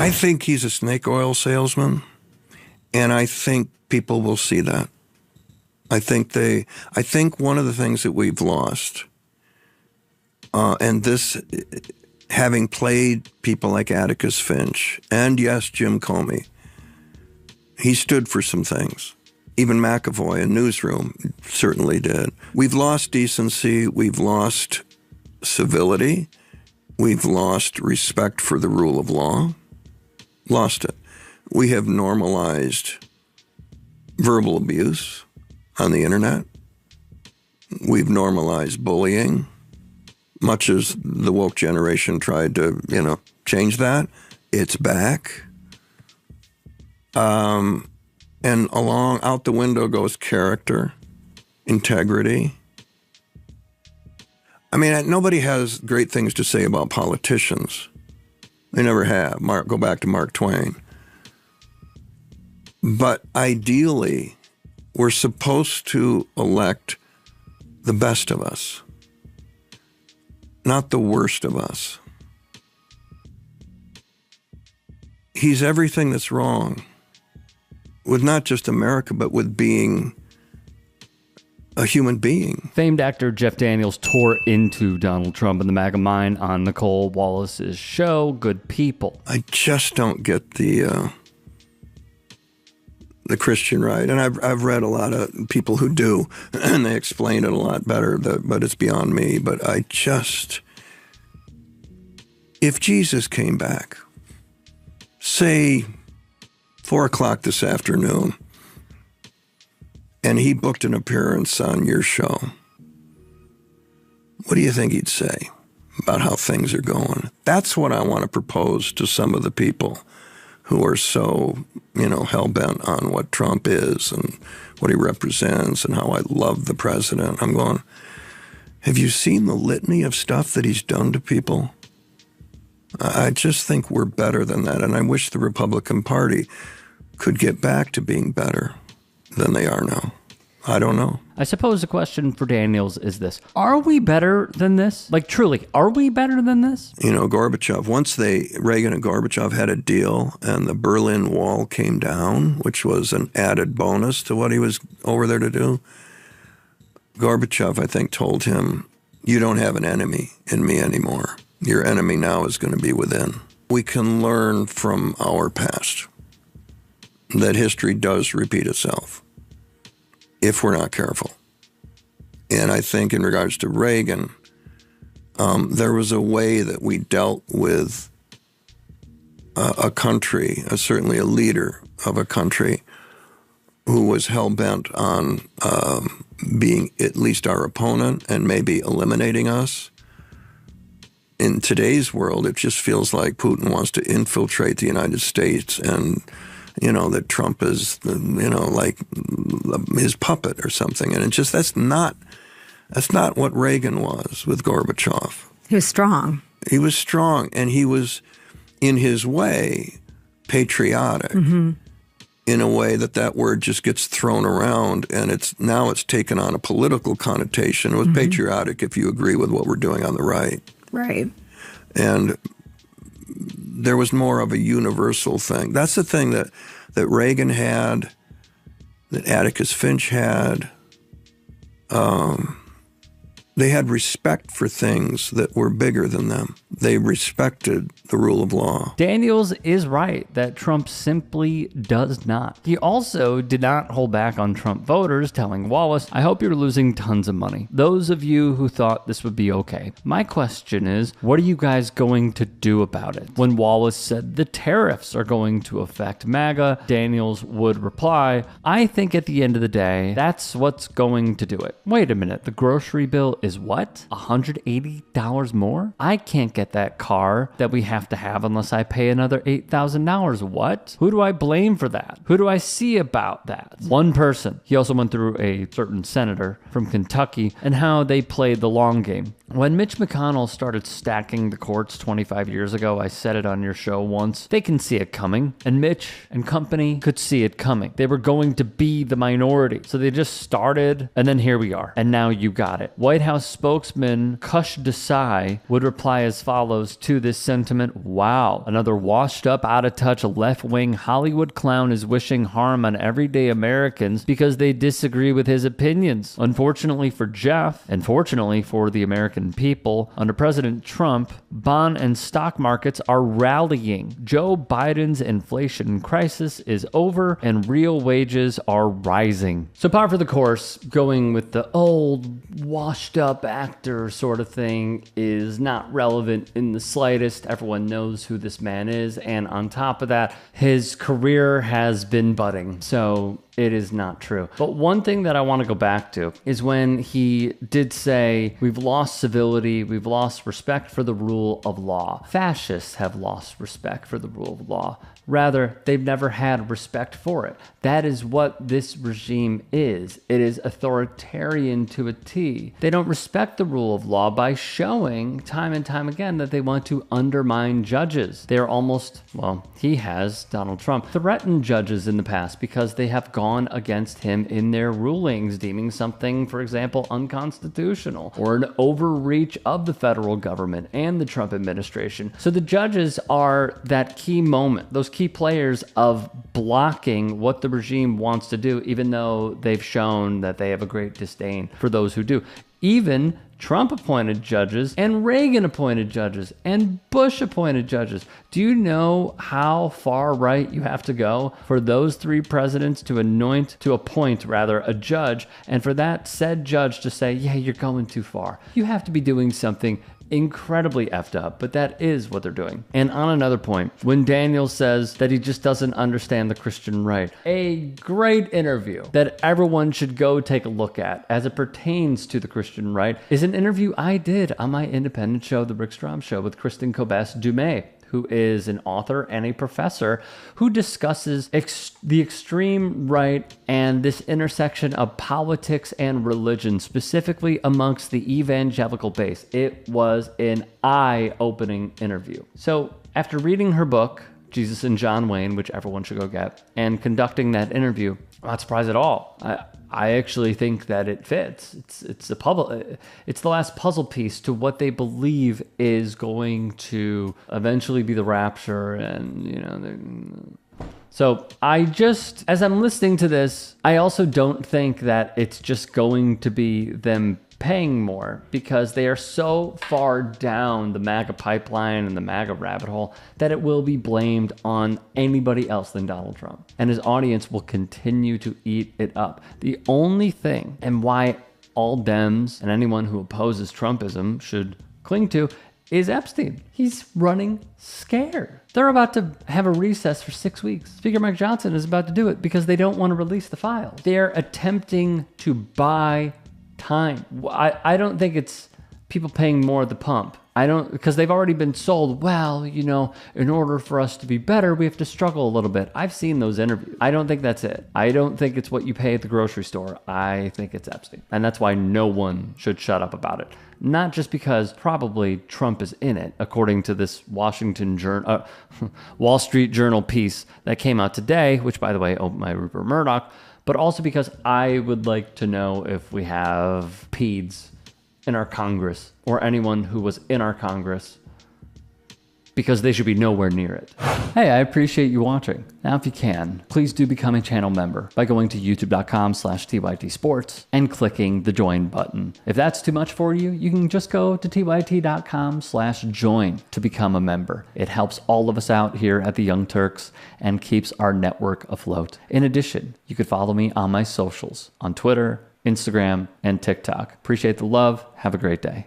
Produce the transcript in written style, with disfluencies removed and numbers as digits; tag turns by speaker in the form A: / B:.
A: I think he's a snake oil salesman, and I think people will see that. I think one of the things that we've lost, and this, having played people like Atticus Finch, and yes, Jim Comey, he stood for some things. Even McAvoy in Newsroom certainly did. We've lost decency. We've lost civility. We've lost respect for the rule of law. Lost it. We have normalized verbal abuse on the internet. We've normalized bullying, much as the woke generation tried to, change that. It's back. And out the window goes character, integrity. I mean, nobody has great things to say about politicians. They never have. Go back to Mark Twain. But ideally, we're supposed to elect the best of us, not the worst of us. He's everything that's wrong with not just America, but with being a human being.
B: Famed actor Jeff Daniels tore into Donald Trump and the MAGA mind on Nicolle Wallace's show, Good People.
A: I just don't get the Christian right. And I've read a lot of people who do, and they explain it a lot better, but it's beyond me. But if Jesus came back, say 4 o'clock this afternoon, and he booked an appearance on your show, what do you think he'd say about how things are going? That's what I want to propose to some of the people who are so, hell-bent on what Trump is and what he represents and how I love the president. I'm going, have you seen the litany of stuff that he's done to people? I just think we're better than that, and I wish the Republican Party could get back to being better than they are now. I don't know.
B: I suppose the question for Daniels is this. Are we better than this? Like, truly, are we better than this?
A: Gorbachev, once Reagan and Gorbachev had a deal and the Berlin Wall came down, which was an added bonus to what he was over there to do, Gorbachev, I think, told him, you don't have an enemy in me anymore. Your enemy now is going to be within. We can learn from our past that history does repeat itself if we're not careful. And I think in regards to Reagan, there was a way that we dealt with a country, certainly a leader of a country, who was hell-bent on being at least our opponent and maybe eliminating us. In today's world, it just feels like Putin wants to infiltrate the United States and, that Trump is, like his puppet or something. And that's not what Reagan was with Gorbachev.
C: He was strong.
A: He was strong, and he was, in his way, patriotic. Mm-hmm. In a way that word just gets thrown around, and it's taken on a political connotation. It was patriotic if you agree with what we're doing on the right.
C: Right.
A: And there was more of a universal thing. That's the thing that Reagan had, that Atticus Finch had. They had respect for things that were bigger than them. They respected the rule of law.
B: Daniels is right that Trump simply does not. He also did not hold back on Trump voters, telling Wallace, I hope you're losing tons of money. Those of you who thought this would be okay. My question is, what are you guys going to do about it? When Wallace said the tariffs are going to affect MAGA, Daniels would reply, I think at the end of the day, that's what's going to do it. Wait a minute, the grocery bill is what? $180 more? I can't get that car that we have to have unless I pay another $8,000. What? Who do I blame for that? Who do I see about that? One person. He also went through a certain senator from Kentucky and how they played the long game. When Mitch McConnell started stacking the courts 25 years ago, I said it on your show once, they can see it coming, and Mitch and company could see it coming. They were going to be the minority. So they just started, and then here we are. And now you got it. White House spokesman Kush Desai would reply as follows to this sentiment. Wow, another washed up, out of touch, left-wing Hollywood clown is wishing harm on everyday Americans because they disagree with his opinions. Unfortunately for Jeff, and fortunately for the American people, under President Trump, bond and stock markets are rallying. Joe Biden's inflation crisis is over and real wages are rising. So par for the course, going with the old washed up actor sort of thing is not relevant in the slightest. Everyone knows who this man is, and on top of that, his career has been budding. So it is not true. But one thing that I want to go back to is when he did say, we've lost civility, we've lost respect for the rule of law. Fascists have lost respect for the rule of law. Rather, they've never had respect for it. That is what this regime is. It is authoritarian to a T. They don't respect the rule of law by showing time and time again that they want to undermine judges. They're almost, well, he has, Donald Trump, threatened judges in the past because they have gone against him in their rulings, deeming something, for example, unconstitutional or an overreach of the federal government and the Trump administration. So the judges are that key moment, those key players of blocking what the regime wants to do, even though they've shown that they have a great disdain for those who do. Even Trump appointed judges and Reagan appointed judges and Bush appointed judges. Do you know how far right you have to go for those three presidents to appoint a judge, and for that said judge to say, yeah, you're going too far? You have to be doing something incredibly effed up, but that is what they're doing. And on another point, when Daniel says that he just doesn't understand the Christian right, a great interview that everyone should go take a look at as it pertains to the Christian right is an interview I did on my independent show, The Rick Strom Show, with Kristen Kobes-Dumais, who is an author and a professor who discusses the extreme right and this intersection of politics and religion, specifically amongst the evangelical base. It was an eye-opening interview. So after reading her book, Jesus and John Wayne, which everyone should go get, and conducting that interview, I'm not surprised at all. I actually think that it fits. It's the last puzzle piece to what they believe is going to eventually be the rapture, and so as I'm listening to this, I also don't think that it's just going to be them paying more, because they are so far down the MAGA pipeline and the MAGA rabbit hole that it will be blamed on anybody else than Donald Trump. And his audience will continue to eat it up. The only thing, and why all Dems and anyone who opposes Trumpism should cling to, is Epstein. He's running scared. They're about to have a recess for 6 weeks. Speaker Mike Johnson is about to do it because they don't want to release the files. They're attempting to buy time. I don't think it's people paying more at the pump. Because they've already been sold, well, in order for us to be better, we have to struggle a little bit. I've seen those interviews. I don't think that's it. I don't think it's what you pay at the grocery store. I think it's Epstein. And that's why no one should shut up about it. Not just because probably Trump is in it, according to this Wall Street Journal piece that came out today, which, by the way, owned by Rupert Murdoch, but also because I would like to know if we have peds in our Congress or anyone who was in our Congress, because they should be nowhere near it. Hey, I appreciate you watching. Now, if you can, please do become a channel member by going to youtube.com/TYT Sports and clicking the join button. If that's too much for you, you can just go to tyt.com/join to become a member. It helps all of us out here at the Young Turks and keeps our network afloat. In addition, you could follow me on my socials on Twitter, Instagram, and TikTok. Appreciate the love. Have a great day.